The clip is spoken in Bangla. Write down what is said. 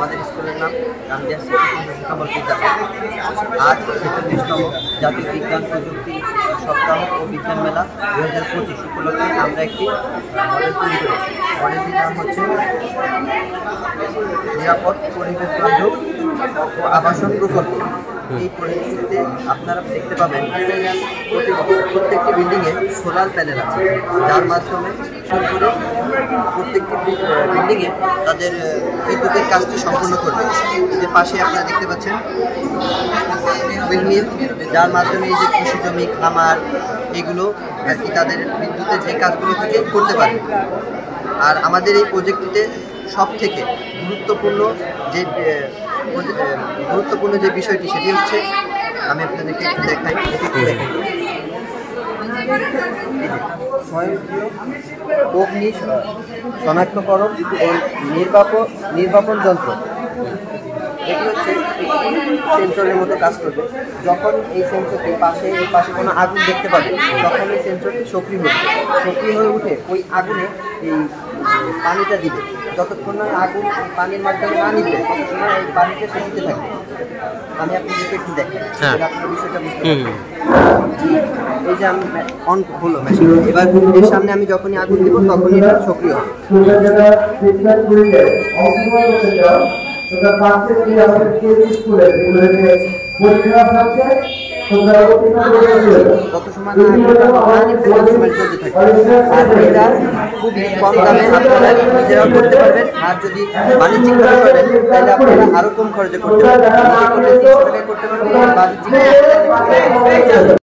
আমাদের স্কুলের নাম গান্ধী শিক্ষামূলক বিদ্যালয়। আজ ৪৬তম জাতীয় বিজ্ঞান প্রযুক্তি সপ্তাহ ও বিজ্ঞান মেলা ২০২৫ উপলক্ষে আমরা একটি মডেল তৈরি করেছি। মডেলটির নাম হচ্ছে নিরাপদ পরিবেশ বান্ধব ও আবাসন প্রকল্প। এই পরিস্থিতিতে আপনারা দেখতে পাবেন প্রত্যেকটি বিল্ডিংয়ে সোলার প্যানেল আছে, যার মাধ্যমে করে প্রত্যেকটি বিল্ডিংয়ে তাদের বিদ্যুতের কাজটি সম্পূর্ণ করবে। যে পাশে আপনারা দেখতে পাচ্ছেন উইন্ডমিল, যার মাধ্যমে এই যে কৃষি জমি, খামার, এগুলো আর কি তাদের বিদ্যুতের যে কাজগুলো থেকে করতে পারে। আর আমাদের এই প্রজেক্টটিতে সব থেকে গুরুত্বপূর্ণ যে বিষয়টি সেটি হচ্ছে, আমি আপনাদেরকে একটু দেখাই, স্বয়ংক্রিয় অগ্নি শনাক্তকরণ ও নির্বাপন যন্ত্র। এটি হচ্ছে একটি সেন্সরের মতো কাজ করবে। যখন এই সেন্সরটি এই পাশে কোনো আগুন দেখতে পাবে, তখন এই সেন্সরটি সক্রিয় হয়ে উঠে ওই আগুনে এই পানিটা দিবে। যতক্ষণ না আগুন পানির মাধ্যমে না নিবে, ততক্ষণ এই পানিটা সেদিতে থাকবে। আমি আপনাদেরকে একটু দেখাই, আপনার বিষয়টা বুঝতে পারবেন। এই যে আমি অন হলো মেশিন, এবার এর সামনে আমি যখনই আগুন দিব তখনই এটা সক্রিয় হবে। কত সময় চলতে থাকে, আর এটা খুবই কম দামে আপনারা নিজেরাও করতে পারবেন। আর যদি বাণিজ্যিকভাবে করেন তাহলে আপনারা আরও কম খরচে করতে পারবেন। করতে পারবেন বাণিজ্যিক।